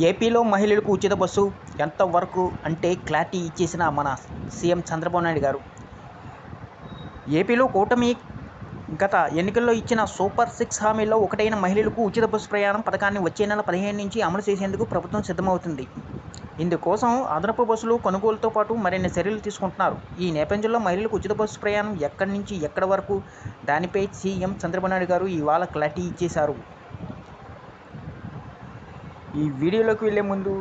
ఏపీలో మహిళలకు ఉచిత బస్సు ఎంతవరకు అంటే క్లారిటీ ఇచ్చేసిన మన సీఎం చంద్రబాబు నాయుడు గారు. ఏపీలో కూటమి గత ఎన్నికల్లో ఇచ్చిన సూపర్ సిక్స్ హామీల్లో ఒకటైన మహిళలకు ఉచిత బస్సు ప్రయాణం పథకాన్ని వచ్చే నెల 15 నుంచి అమలు చేసేందుకు ప్రభుత్వం సిద్ధమవుతుంది. ఇందుకోసం అదనపు బస్సులు కొనుగోలుతో పాటు మరిన్ని చర్యలు తీసుకుంటున్నారు. ఈ నేపథ్యంలో మహిళలకు ఉచిత బస్సు ప్రయాణం ఎక్కడి నుంచి ఎక్కడి వరకు, దానిపై సీఎం చంద్రబాబు నాయుడు గారు ఇవాళ క్లారిటీ ఇచ్చేశారు. ఈ వీడియోలోకి వెళ్ళే ముందు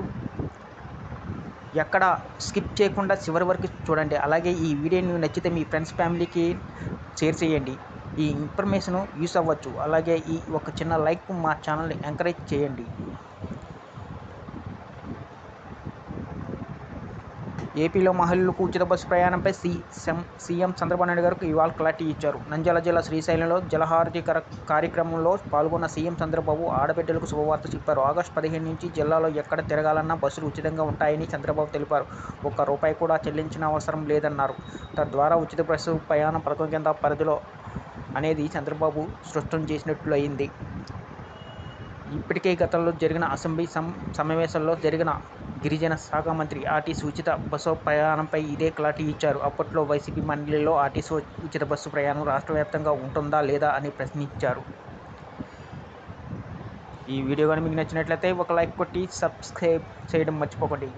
ఎక్కడ స్కిప్ చేయకుండా చివరి వరకు చూడండి. అలాగే ఈ వీడియోని నచ్చితే మీ ఫ్రెండ్స్ ఫ్యామిలీకి షేర్ చేయండి. ఈ ఇన్ఫర్మేషన్ యూస్ అవ్వచ్చు. అలాగే ఈ ఒక చిన్న లైక్ మా ఛానల్ని ఎంకరేజ్ చేయండి. ఏపీలో మహిళలకు ఉచిత బస్సు ప్రయాణంపై సీఎం చంద్రబాబు నాయుడు గారికి ఇవాళ క్లారిటీ ఇచ్చారు. నంద్యాల జిల్లా శ్రీశైలంలో జలహారతి కార్యక్రమంలో పాల్గొన్న సీఎం చంద్రబాబు ఆడబిడ్డలకు శుభవార్త చెప్పారు. ఆగస్టు 15 నుంచి జిల్లాలో ఎక్కడ తిరగాలన్నా బస్సులు ఉచితంగా ఉంటాయని చంద్రబాబు తెలిపారు. ఒక్క రూపాయి కూడా చెల్లించిన అవసరం లేదన్నారు. తద్వారా ఉచిత బస్సు ప్రయాణం పథకం కింద పరిధిలో అనేది చంద్రబాబు స్పష్టం చేసినట్లు అయింది. ఇప్పటికే గతంలో జరిగిన అసెంబ్లీ సమావేశాల్లో జరిగిన గిరిజన శాఖ మంత్రి ఆర్టీసీ ఉచిత బస్సు ప్రయాణంపై ఇదే క్లారిటీ ఇచ్చారు. అప్పట్లో వైసీపీ మండలిలో ఆర్టీసీ ఉచిత బస్సు ప్రయాణం రాష్ట్ర వ్యాప్తంగా ఉంటుందా లేదా అని ప్రశ్నించారు. ఈ వీడియో కానీ మీకు నచ్చినట్లయితే ఒక లైక్ కొట్టి సబ్స్క్రైబ్ చేయడం మర్చిపోకండి.